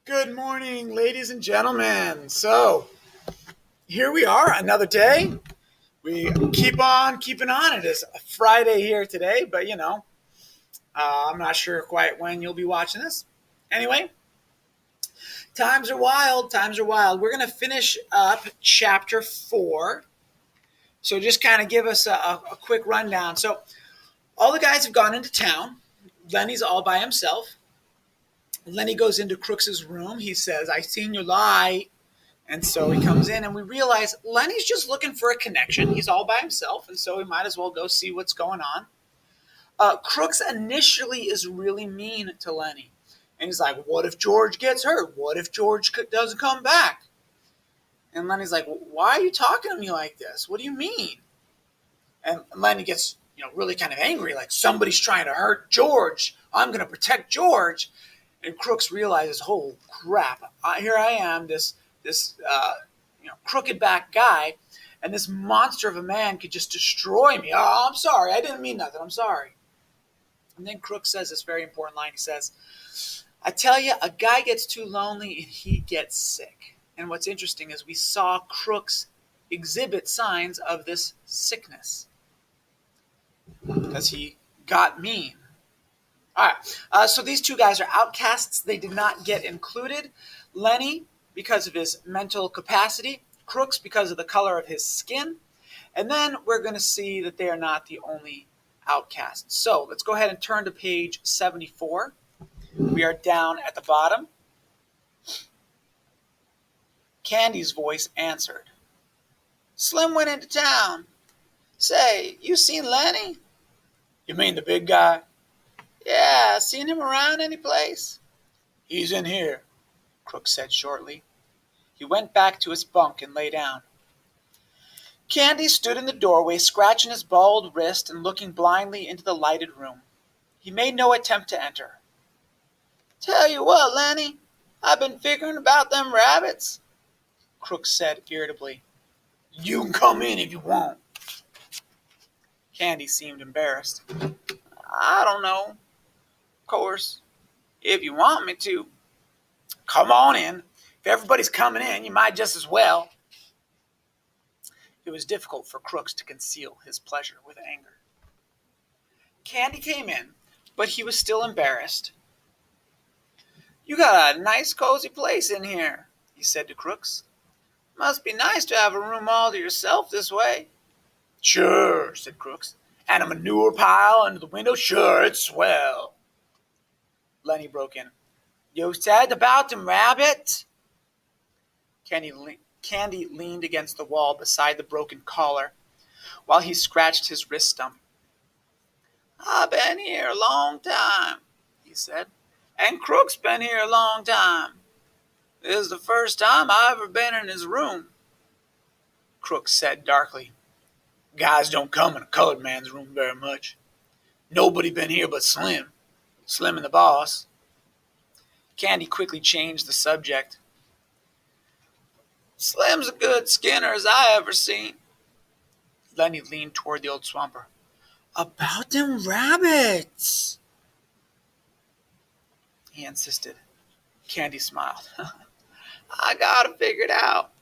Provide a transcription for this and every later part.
Good morning, ladies and gentlemen. So, here we are, another day. We keep on keeping on. It is a Friday here today, but I'm not sure quite when you'll be watching this. Anyway, times are wild. Times are wild. We're going to finish up chapter 4. So, just kind of give us a quick rundown. So, all the guys have gone into town. Lenny's all by himself. Lenny goes into Crooks's room. He says, "I seen your light." And so he comes in, and we realize Lenny's just looking for a connection. He's all by himself, and so we might as well go see what's going on. Crooks initially is really mean to Lenny. And he's like, "What if George gets hurt? What if George doesn't come back?" And Lenny's like, "Why are you talking to me like this? What do you mean?" And Lenny gets really kind of angry, like, "Somebody's trying to hurt George. I'm going to protect George." And Crooks realizes, "Oh, crap. Here I am, this crooked back guy, and this monster of a man could just destroy me. Oh, I'm sorry. I didn't mean nothing. I'm sorry." And then Crooks says this very important line. He says, "I tell you, a guy gets too lonely and he gets sick." And what's interesting is we saw Crooks exhibit signs of this sickness because he got mean. All right, so these two guys are outcasts. They did not get included. Lenny, because of his mental capacity, Crooks because of the color of his skin, and then we're going to see that they are not the only outcasts. So let's go ahead and turn to page 74. We are down at the bottom. Candy's voice answered. "Slim went into town. Say, you seen Lenny?" "You mean the big guy?" "Yeah, seen him around any place?" "He's in here," Crooks said shortly. He went back to his bunk and lay down. Candy stood in the doorway, scratching his bald wrist and looking blindly into the lighted room. He made no attempt to enter. "Tell you what, Lenny, I've been figuring about them rabbits," Crooks said irritably. "You can come in if you want." Candy seemed embarrassed. "I don't know. Of course, if you want me to." "Come on in. If everybody's coming in, you might just as well." It was difficult for Crooks to conceal his pleasure with anger. Candy came in, but he was still embarrassed. "You got a nice cozy place in here," he said to Crooks. "Must be nice to have a room all to yourself this way." "Sure," said Crooks. "And a manure pile under the window. Sure, it's swell." Lenny broke in. "You said about them rabbits?" Candy leaned against the wall beside the broken collar while he scratched his wrist stump. "I've been here a long time," he said. "And Crook's been here a long time. This is the first time I've ever been in his room." Crooks said darkly, "Guys don't come in a colored man's room very much. Nobody been here but Slim. Slim and the boss." Candy quickly changed the subject. "Slim's a good skinner as I ever seen." Lenny leaned toward the old swamper. "About them rabbits," he insisted. Candy smiled. "I got it figured out.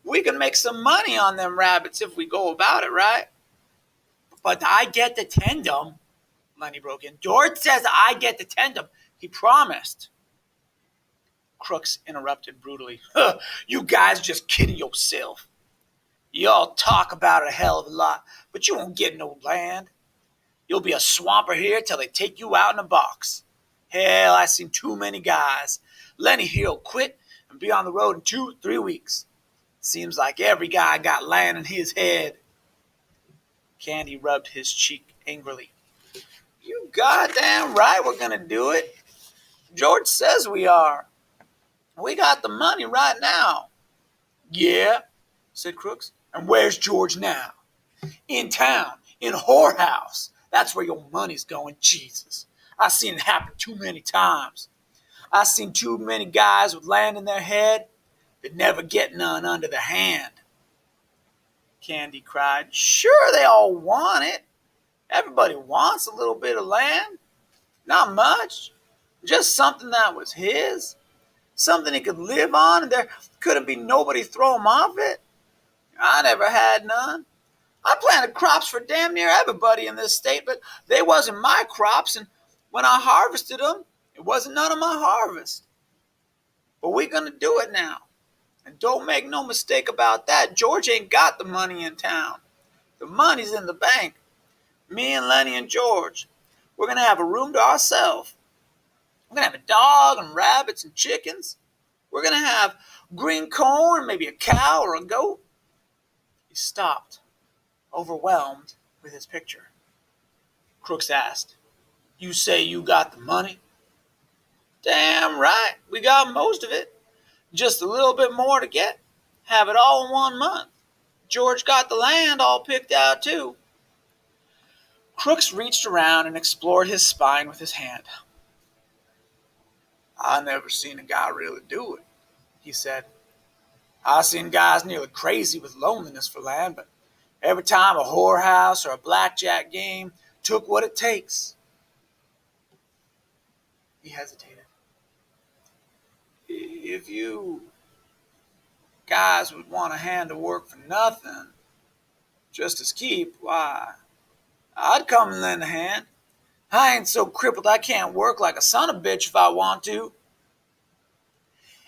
We can make some money on them rabbits if we go about it right." "But I get to tend them," Lenny broke in. "George says I get to tend them. He promised." Crooks interrupted brutally. "You guys just kidding yourself. You all talk about it a hell of a lot, but you won't get no land. You'll be a swamper here till they take you out in a box. Hell, I seen too many guys. Lenny here'll quit and be on the road in 2-3 weeks. Seems like every guy got land in his head." Candy rubbed his cheek angrily. "You goddamn right we're gonna do it. George says we are. We got the money right now." "Yeah," said Crooks. "And where's George now?" "In town, in a whorehouse. That's where your money's going. Jesus, I seen it happen too many times. I seen too many guys with land in their head that never get none under their hand." Candy cried. "Sure, they all want it. Everybody wants a little bit of land. Not much. Just something that was his. Something he could live on and there couldn't be nobody throw him off it? I never had none. I planted crops for damn near everybody in this state, but they wasn't my crops, and when I harvested them, it wasn't none of my harvest. But we gonna do it now. And don't make no mistake about that, George ain't got the money in town. The money's in the bank. Me and Lennie and George, we're gonna have a room to ourselves. We're gonna have a dog and rabbits and chickens. We're gonna have green corn, maybe a cow or a goat. He stopped, overwhelmed with his picture. Crooks asked, "You say you got the money?" "Damn right, we got most of it. Just a little bit more to get. Have it all in 1 month. George got the land all picked out too." Crooks reached around and explored his spine with his hand. "I never seen a guy really do it," he said. "I seen guys nearly crazy with loneliness for land, but every time a whorehouse or a blackjack game took what it takes." He hesitated. "If you guys would want a hand to work for nothing, just as keep, why, I'd come and lend a hand. I ain't so crippled I can't work like a son of a bitch if I want to."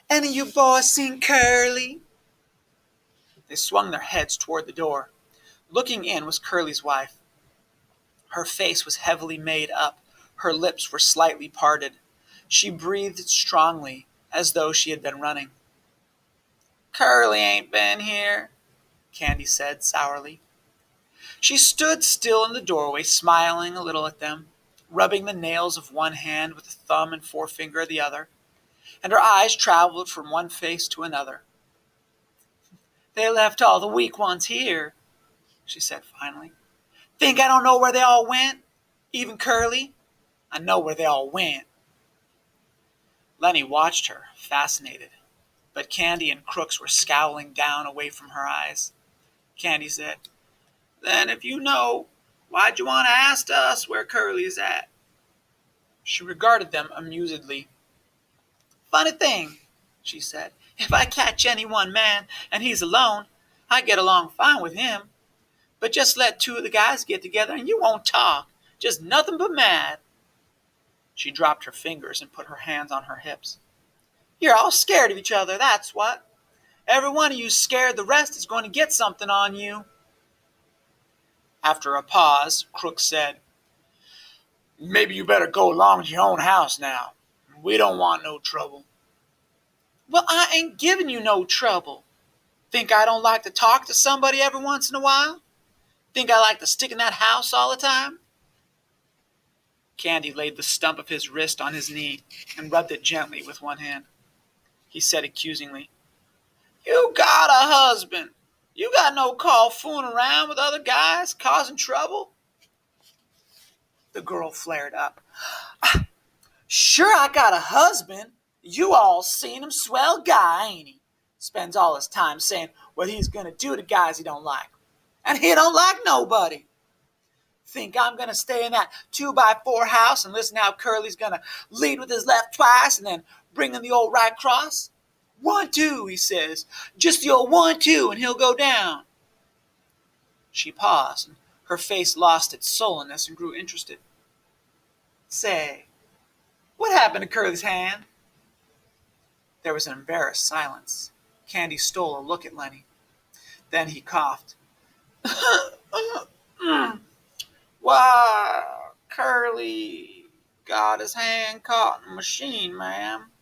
"Any of you boys seen Curley?" They swung their heads toward the door. Looking in was Curley's wife. Her face was heavily made up. Her lips were slightly parted. She breathed strongly, as though she had been running. "Curley ain't been here," Candy said sourly. She stood still in the doorway, smiling a little at them, rubbing the nails of one hand with the thumb and forefinger of the other, and her eyes traveled from one face to another. "They left all the weak ones here," she said finally. "Think I don't know where they all went? Even Curley? I know where they all went." Lennie watched her, fascinated, but Candy and Crooks were scowling down away from her eyes. Candy said, "Then if you know, why'd you want to ask us where Curly's at?" She regarded them amusedly. "Funny thing," she said, "if I catch any one man and he's alone, I get along fine with him. But just let two of the guys get together and you won't talk. Just nothing but mad." She dropped her fingers and put her hands on her hips. "You're all scared of each other, that's what. Every one of you's scared the rest is going to get something on you." After a pause, Crooks said, "Maybe you better go along to your own house now. We don't want no trouble." "Well, I ain't giving you no trouble. Think I don't like to talk to somebody every once in a while? Think I like to stick in that house all the time?" Candy laid the stump of his wrist on his knee and rubbed it gently with one hand. He said accusingly, "You got a husband. You got no call fooling around with other guys, causing trouble." The girl flared up. "Sure I got a husband. You all seen him, swell guy, ain't he? Spends all his time saying what he's going to do to guys he don't like. And he don't like nobody. Think I'm going to stay in that 2x4 house and listen how Curly's going to lead with his left twice and then bring in the old right cross? 1-2, he says. Just the old 1-2 and he'll go down." She paused, and her face lost its sullenness and grew interested. "Say, what happened to Curly's hand?" There was an embarrassed silence. Candy stole a look at Lennie. Then he coughed. "Why, Curly got his hand caught in a machine, ma'am.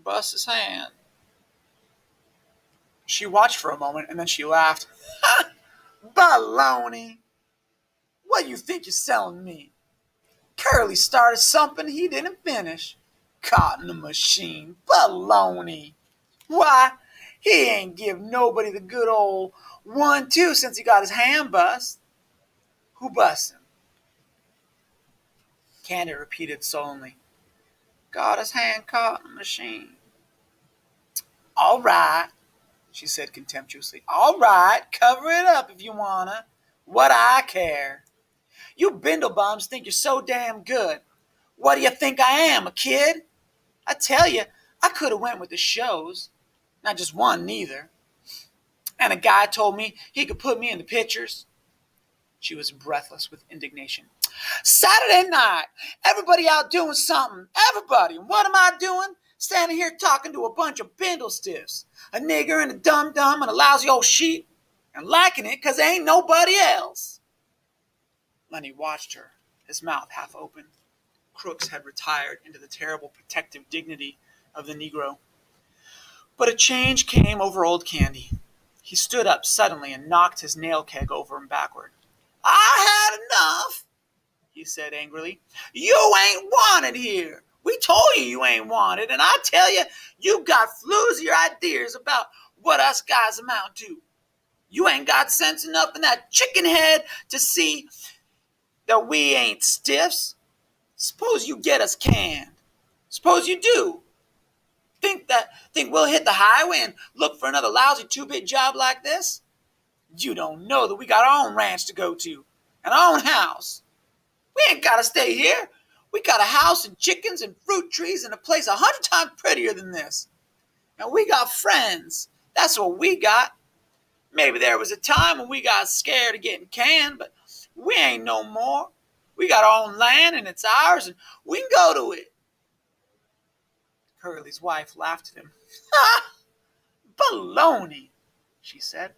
Bust his hand." She watched for a moment, and then she laughed. "Baloney! What you think you're selling me? Curly started something he didn't finish. Caught in a machine. Baloney! Why, he ain't give nobody the good old 1-2 since he got his hand bust." "Who bust him?" Candy repeated sullenly. "Got his hand caught in a machine." "All right," she said contemptuously. "All right, cover it up if you wanna. What I care. You bindlebums think you're so damn good. What do you think I am, a kid? I tell you, I could have went with the shows, not just one neither. And a guy told me he could put me in the pictures. She was breathless with indignation. Saturday night, everybody out doing something. Everybody. And what am I doing? Standing here talking to a bunch of bindle stiffs. A nigger and a dum-dum and a lousy old sheep. And liking it because there ain't nobody else. Lennie watched her, his mouth half open. Crooks had retired into the terrible protective dignity of the Negro. But a change came over old Candy. He stood up suddenly and knocked his nail keg over and backward. I had enough, he said angrily. You ain't wanted here. We told you ain't wanted, and I tell you, you got floozier ideas about what us guys amount to. You ain't got sense enough in that chicken head to see that we ain't stiffs. Suppose you get us canned. Suppose you do. Think we'll hit the highway and look for another lousy two-bit job like this? You don't know that we got our own ranch to go to and our own house. We ain't got to stay here. We got a house and chickens and fruit trees and a place 100 times prettier than this. And we got friends. That's what we got. Maybe there was a time when we got scared of getting canned, but we ain't no more. We got our own land and it's ours and we can go to it. Curley's wife laughed at him. Ha! Baloney, she said.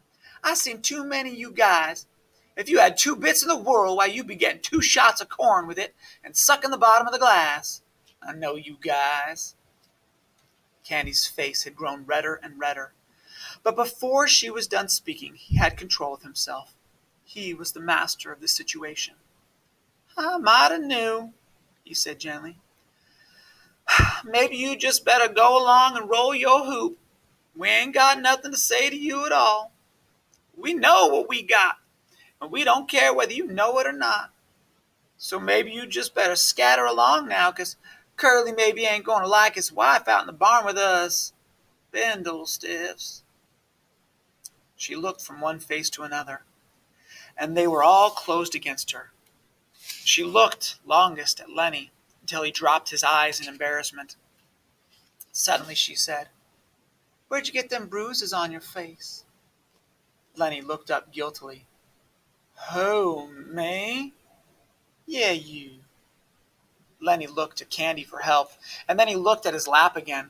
I seen too many of you guys. If you had 2 bits in the world, why you'd be getting 2 shots of corn with it and sucking the bottom of the glass. I know you guys. Candy's face had grown redder and redder. But before she was done speaking, he had control of himself. He was the master of the situation. I might have knew, he said gently. Maybe you just better go along and roll your hoop. We ain't got nothing to say to you at all. We know what we got, and we don't care whether you know it or not. So maybe you just better scatter along now, 'cause Curley maybe ain't going to like his wife out in the barn with us bindle stiffs. She looked from one face to another, and they were all closed against her. She looked longest at Lennie until he dropped his eyes in embarrassment. Suddenly she said, Where'd you get them bruises on your face? Lennie looked up guiltily. Who, me? Yeah, you. Lennie looked to Candy for help, and then he looked at his lap again.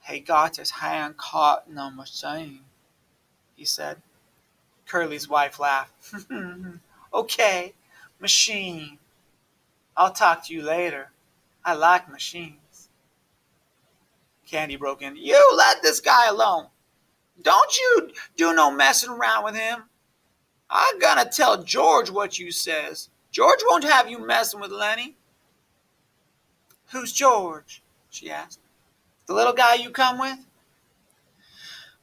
He got his hand caught in a machine, he said. Curly's wife laughed. Okay, machine. I'll talk to you later. I like machines. Candy broke in. You let this guy alone. Don't you do no messing around with him. I'm gonna tell George what you says. George won't have you messing with Lennie. Who's George? She asked. The little guy you come with?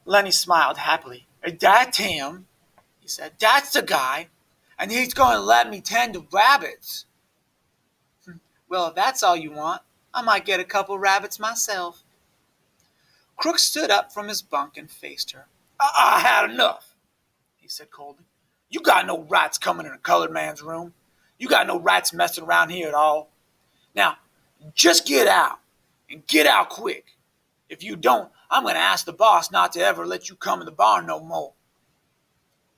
Lennie smiled happily. That's him, he said. That's the guy. And he's going to let me tend the rabbits. Well, if that's all you want, I might get a couple rabbits myself. Crooks stood up from his bunk and faced her. I had enough, he said coldly. You got no rights coming in a colored man's room. You got no rights messing around here at all. Now, just get out, and get out quick. If you don't, I'm going to ask the boss not to ever let you come in the barn no more.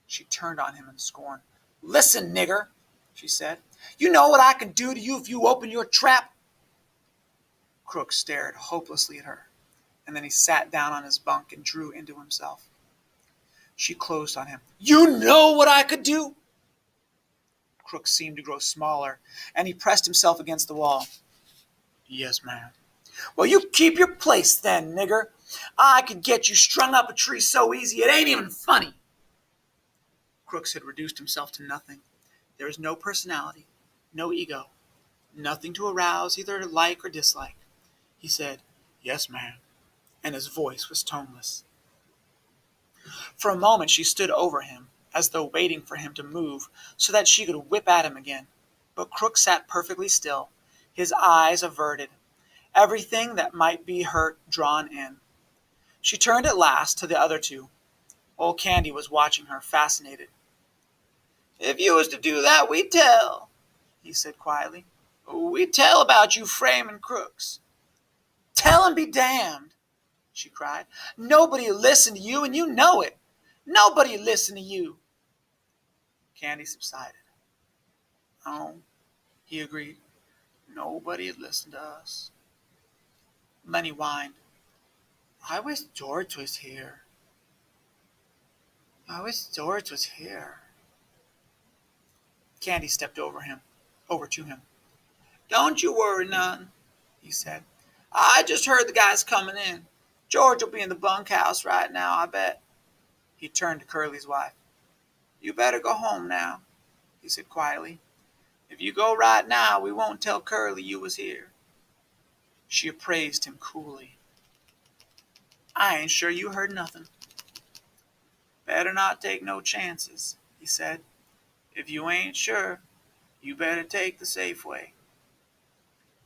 She turned on him in scorn. Listen, nigger, she said. You know what I can do to you if you open your trap? Crooks stared hopelessly at her, and then he sat down on his bunk and drew into himself. She closed on him. You know what I could do? Crooks seemed to grow smaller, and he pressed himself against the wall. Yes, ma'am. Well, you keep your place then, nigger. I could get you strung up a tree so easy it ain't even funny. Crooks had reduced himself to nothing. There was no personality, no ego, nothing to arouse either like or dislike. He said, Yes, ma'am, and his voice was toneless. For a moment she stood over him, as though waiting for him to move so that she could whip at him again. But Crooks sat perfectly still, his eyes averted, everything that might be hurt drawn in. She turned at last to the other two. Old Candy was watching her, fascinated. If you was to do that, we'd tell, he said quietly. We'd tell about you framing Crooks. Tell him be damned, she cried. Nobody will listen to you, and you know it. Nobody will listen to you. Candy subsided. Oh, he agreed. Nobody had listened to us. Lenny whined. I wish George was here. I wish George was here. Candy stepped over to him. Don't you worry none, he said. I just heard the guys coming in. George will be in the bunkhouse right now, I bet. He turned to Curly's wife. You better go home now, he said quietly. If you go right now, we won't tell Curly you was here. She appraised him coolly. I ain't sure you heard nothing. Better not take no chances, he said. If you ain't sure, you better take the safe way.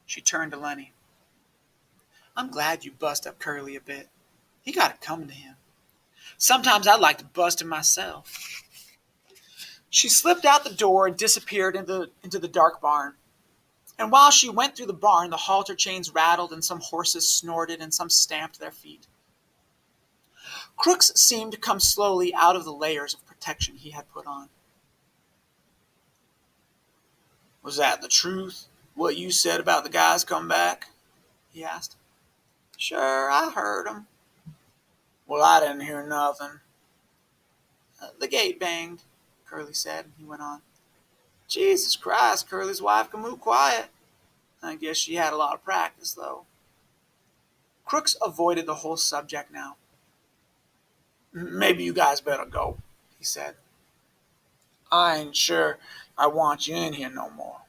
She turned to Lenny. I'm glad you bust up Curly a bit. He got it coming to him. Sometimes I'd like to bust him myself. She slipped out the door and disappeared into the dark barn. And while she went through the barn, the halter chains rattled and some horses snorted and some stamped their feet. Crooks seemed to come slowly out of the layers of protection he had put on. Was that the truth, what you said about the guys come back? He asked. Sure, I heard 'em. Well, I didn't hear nothing. The gate banged, Curly said, and he went on. Jesus Christ, Curly's wife can move quiet. I guess she had a lot of practice, though. Crooks avoided the whole subject now. Maybe you guys better go, he said. I ain't sure I want you in here no more.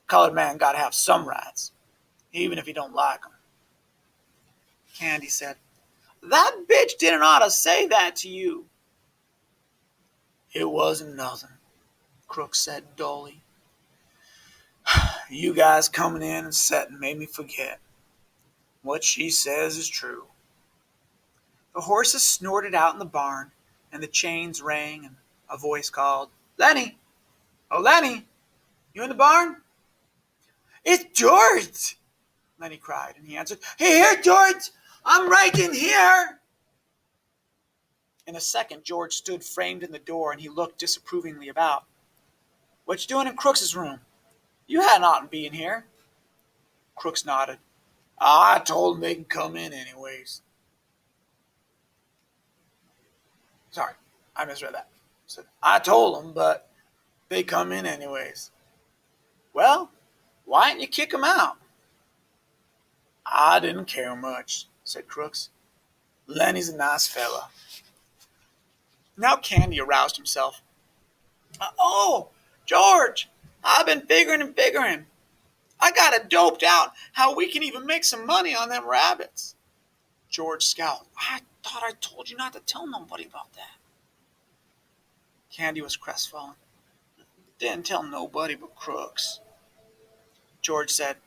Colored man got to have some rights, even if he don't like 'em. Candy said, That bitch didn't ought to say that to you. It wasn't nothing, Crooks said dully. You guys coming in and setting made me forget. What she says is true. The horses snorted out in the barn, and the chains rang, and a voice called, Lenny! Oh, Lenny! You in the barn? It's George! Lenny cried, and he answered, Hey, here, George! I'm right in here! In a second, George stood framed in the door, and he looked disapprovingly about. What you doing in Crooks's room? You hadn't ought to be in here. Crooks nodded. I told them they can come in anyways. Sorry, I misread that. I told them, but they come in anyways. Well, why didn't you kick them out? I didn't care much, said Crooks. Lenny's a nice fella. Now Candy aroused himself. Oh, George, I've been figuring and figuring. I got it doped out how we can even make some money on them rabbits. George scowled. I thought I told you not to tell nobody about that. Candy was crestfallen. Didn't tell nobody but Crooks. George said,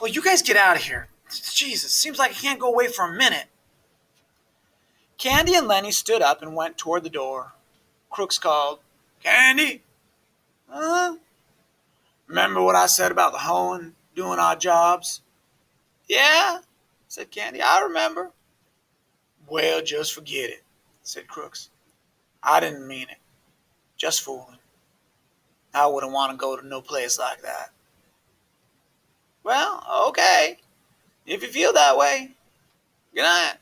Well, you guys get out of here. Jesus, seems like I can't go away for a minute. Candy and Lenny stood up and went toward the door. Crooks called, Candy? Huh? Remember what I said about the hoeing, doing our jobs? Yeah, said Candy, I remember. Well, just forget it, said Crooks. I didn't mean it. Just fooling. I wouldn't want to go to no place like that. Well, okay. If you feel that way. Good night.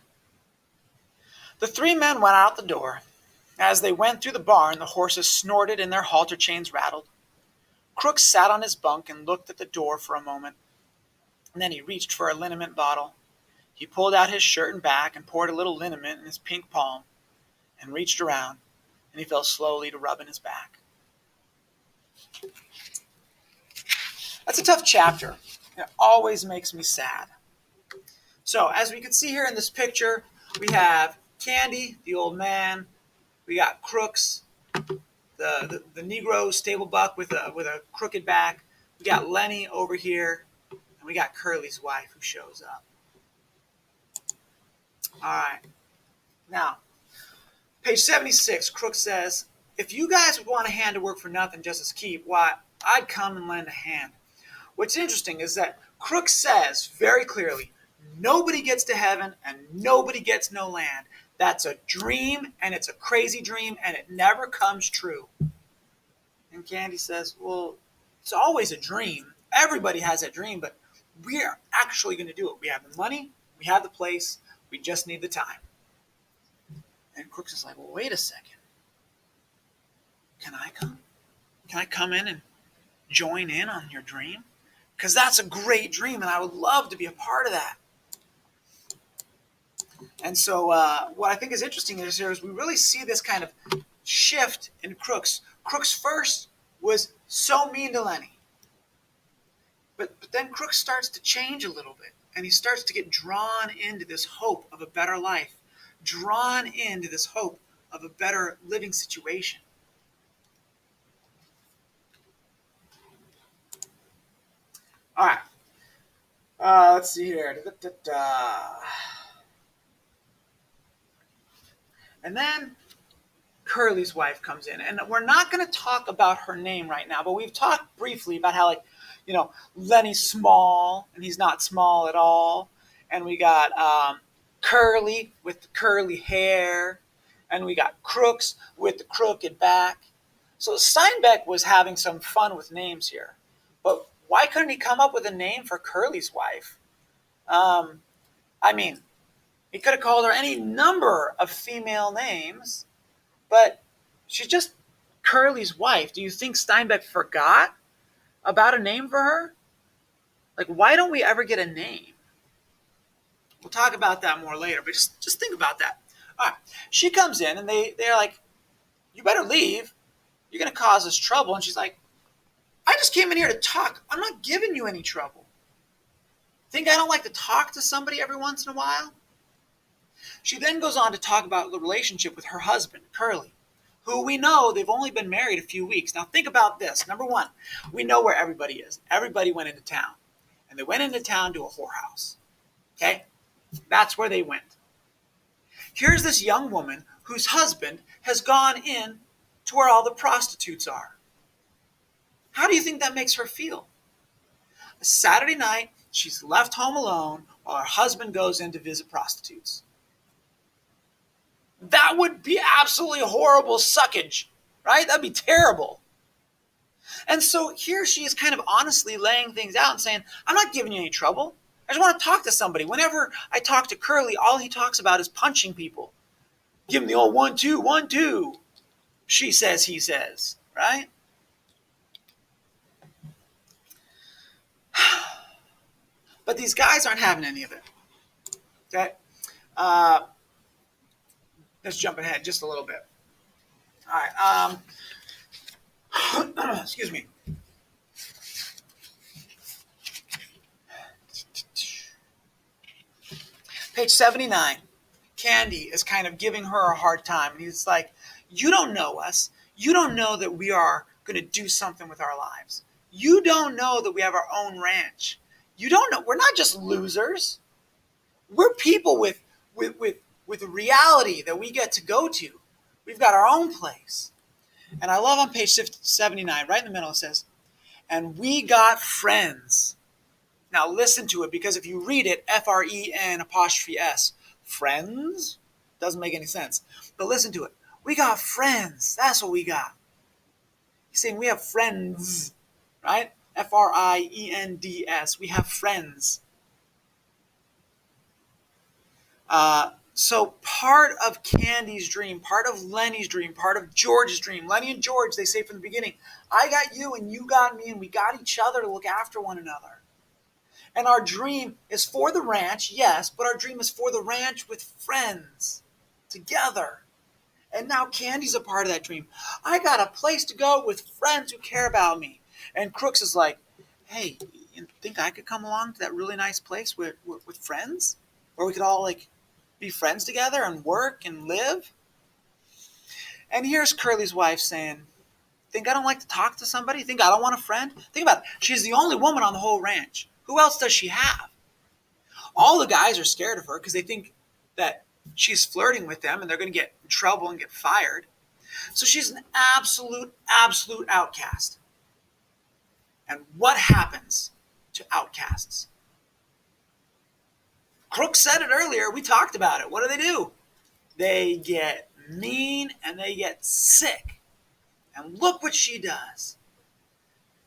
The three men went out the door. As they went through the barn, the horses snorted and their halter chains rattled. Crooks sat on his bunk and looked at the door for a moment. And then he reached for a liniment bottle. He pulled out his shirt and back and poured a little liniment in his pink palm and reached around, and he fell slowly to rubbing his back. That's a tough chapter. It always makes me sad. So, as we can see here in this picture, we have Candy, the old man. We got Crooks, the Negro stable buck with a crooked back. We got Lenny over here, and we got Curly's wife who shows up. All right. Now, page 76, Crooks says, if you guys would want a hand to work for nothing just as keep, why, I'd come and lend a hand. What's interesting is that Crooks says very clearly, nobody gets to heaven and nobody gets no land. That's a dream, and it's a crazy dream, and it never comes true. And Candy says, well, it's always a dream. Everybody has that dream, but we're actually going to do it. We have the money, we have the place, we just need the time. And Crooks is like, well, wait a second. Can I come? Can I come in and join in on your dream? Because that's a great dream, and I would love to be a part of that. And so what I think is interesting is we really see this kind of shift in Crooks. Crooks first was so mean to Lennie. But then Crooks starts to change a little bit, and he starts to get drawn into this hope of a better life, drawn into this hope of a better living situation. All right. Let's see here. And then Curley's wife comes in, and we're not going to talk about her name right now, but we've talked briefly about how, like, Lennie's small, and he's not small at all, and we got Curley with the curly hair, and we got Crooks with the crooked back. So Steinbeck was having some fun with names here, but why couldn't he come up with a name for Curley's wife? I mean, he could have called her any number of female names, but she's just Curley's wife. Do you think Steinbeck forgot about a name for her? Like, why don't we ever get a name? We'll talk about that more later, but just think about that. All right, she comes in, and they're like, you better leave. You're going to cause us trouble. And she's like, I just came in here to talk. I'm not giving you any trouble. Think I don't like to talk to somebody every once in a while? She then goes on to talk about the relationship with her husband, Curley, who we know they've only been married a few weeks. Now think about this. Number one, we know where everybody is. Everybody went into town. And they went into town to a whorehouse. Okay? That's where they went. Here's this young woman whose husband has gone in to where all the prostitutes are. How do you think that makes her feel? A Saturday night, she's left home alone while her husband goes in to visit prostitutes. That would be absolutely horrible suckage, right? That'd be terrible. And so here she is kind of honestly laying things out and saying, I'm not giving you any trouble. I just want to talk to somebody. Whenever I talk to Curley, all he talks about is punching people. Give him the old 1, 2, 1, 2. She says, he says, right? But these guys aren't having any of it. Okay? Let's jump ahead just a little bit. All right. Excuse me. Page 79. Candy is kind of giving her a hard time. And he's like, you don't know us. You don't know that we are going to do something with our lives. You don't know that we have our own ranch. You don't know. We're not just losers. We're people with a reality that we get to go to. We've got our own place. And I love on page 79, right in the middle, it says, and we got friends. Now listen to it, because if you read it, FREN''S, friends, doesn't make any sense. But listen to it. We got friends. That's what we got. He's saying we have friends, right? FRIENDS. We have friends. So part of Candy's dream, part of Lennie's dream, part of George's dream, Lennie and George, they say from the beginning, I got you and you got me and we got each other to look after one another. And our dream is for the ranch, yes, but our dream is for the ranch with friends, together. And now Candy's a part of that dream. I got a place to go with friends who care about me. And Crooks is like, hey, you think I could come along to that really nice place with friends? Where we could all be friends together and work and live? And here's Curley's wife saying, think I don't like to talk to somebody? Think I don't want a friend? Think about it. She's the only woman on the whole ranch. Who else does she have? All the guys are scared of her because they think that she's flirting with them and they're going to get in trouble and get fired. So she's an absolute outcast. And what happens to outcasts. Crooks said it earlier. We talked about it. What do? They get mean and they get sick. And look what she does.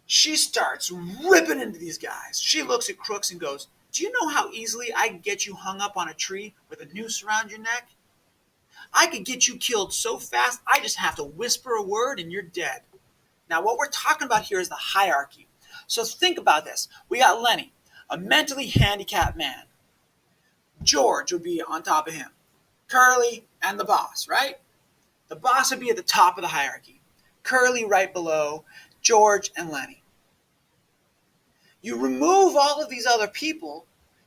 She starts ripping into these guys. She looks at Crooks and goes, "Do you know how easily I could get you hung up on a tree with a noose around your neck? I could get you killed so fast, I just have to whisper a word and you're dead." Now, what we're talking about here is the hierarchy. So think about this. We got Lenny, a mentally handicapped man. George would be on top of him. Curley and the boss, right? The boss would be at the top of the hierarchy. Curley right below George and Lenny. You remove all of these other people,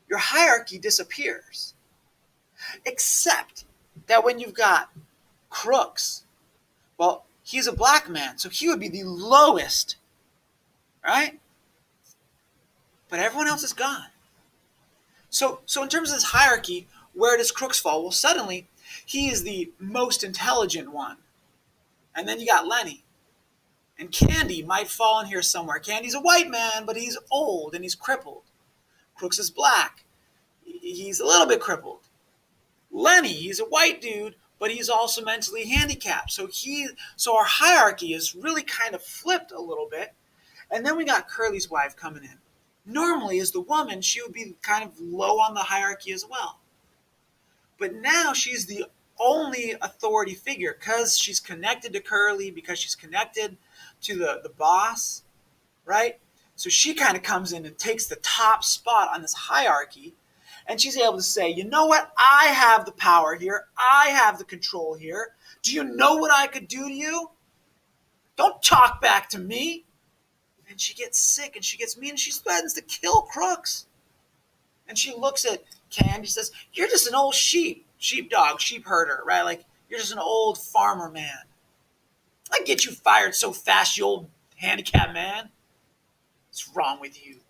your hierarchy disappears. Except that when you've got Crooks, well, he's a black man, so he would be the lowest, right? But everyone else is gone. So in terms of this hierarchy, where does Crooks fall? Well, suddenly, he is the most intelligent one. And then you got Lenny. And Candy might fall in here somewhere. Candy's a white man, but he's old and he's crippled. Crooks is black. He's a little bit crippled. Lenny, he's a white dude, but he's also mentally handicapped. So our hierarchy is really kind of flipped a little bit. And then we got Curly's wife coming in. Normally, as the woman, she would be kind of low on the hierarchy as well. But now she's the only authority figure because she's connected to Curly, because she's connected to the boss, right? So she kind of comes in and takes the top spot on this hierarchy, and she's able to say, "You know what? I have the power here. I have the control here. Do you know what I could do to you? Don't talk back to me." And she gets sick and she gets mean and she threatens to kill Crooks. And she looks at Candy, says, "You're just an old sheepdog, sheep herder, right? Like, you're just an old farmer man. I get you fired so fast, you old handicapped man. What's wrong with you?"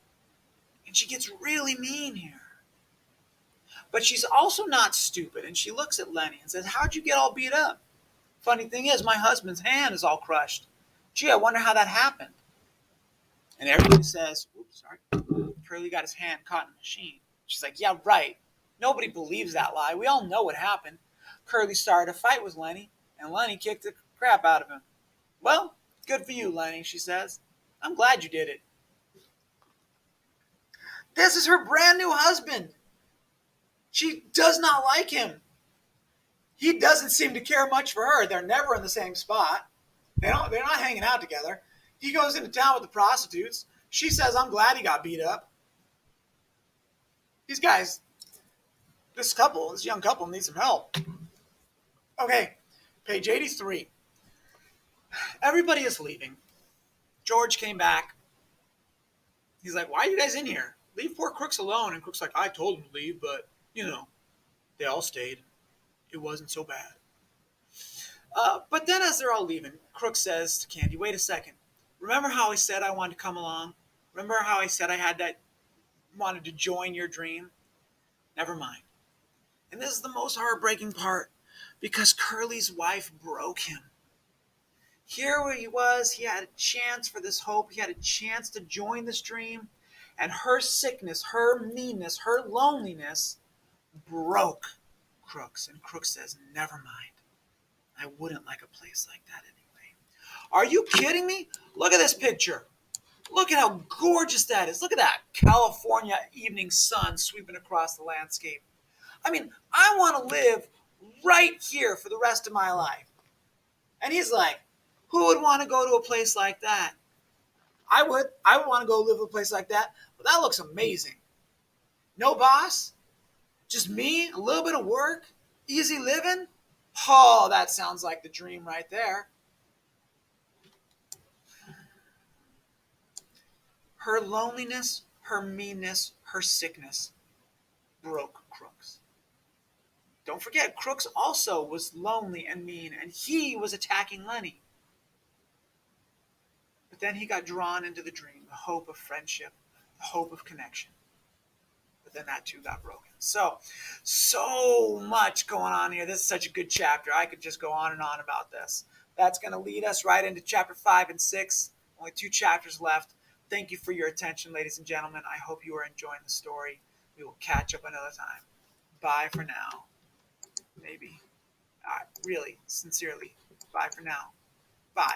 And she gets really mean here. But she's also not stupid. And she looks at Lenny and says, "How'd you get all beat up? Funny thing is, my husband's hand is all crushed. Gee, I wonder how that happened." And everybody says, "Oops, sorry. Curly got his hand caught in a machine." She's like, "Yeah, right. Nobody believes that lie. We all know what happened. Curly started a fight with Lenny, and Lenny kicked the crap out of him." "Well, good for you, Lenny," she says. "I'm glad you did it." This is her brand new husband. She does not like him. He doesn't seem to care much for her. They're never in the same spot. They're not hanging out together. He goes into town with the prostitutes. She says, "I'm glad he got beat up." These guys, this young couple needs some help. Okay, page 83. Everybody is leaving. George came back. He's like, "Why are you guys in here? Leave poor Crooks alone." And Crooks like, "I told him to leave, but, they all stayed. It wasn't so bad." But then as they're all leaving, Crooks says to Candy, "Wait a second. Remember how I said I wanted to come along? Remember how I said wanted to join your dream? Never mind." And this is the most heartbreaking part because Curly's wife broke him. Here where he was, he had a chance for this hope. He had a chance to join this dream. And her sickness, her meanness, her loneliness broke Crooks. And Crooks says, "Never mind. I wouldn't like a place like that anyway." Are you kidding me? Look at this picture. Look at how gorgeous that is. Look at that California evening sun sweeping across the landscape. I mean, I want to live right here for the rest of my life. And he's like, who would want to go to a place like that? I would. I would want to go live in a place like that. But that looks amazing. No boss, just me, a little bit of work, easy living. Oh, that sounds like the dream right there. Her loneliness, her meanness, her sickness broke Crooks. Don't forget, Crooks also was lonely and mean, and he was attacking Lenny. But then he got drawn into the dream, the hope of friendship, the hope of connection. But then that too got broken. So much going on here. This is such a good chapter. I could just go on and on about this. That's going to lead us right into chapter 5 and 6. Only 2 chapters left. Thank you for your attention, ladies and gentlemen. I hope you are enjoying the story. We will catch up another time. Bye for now. Maybe. Really, sincerely. Bye for now.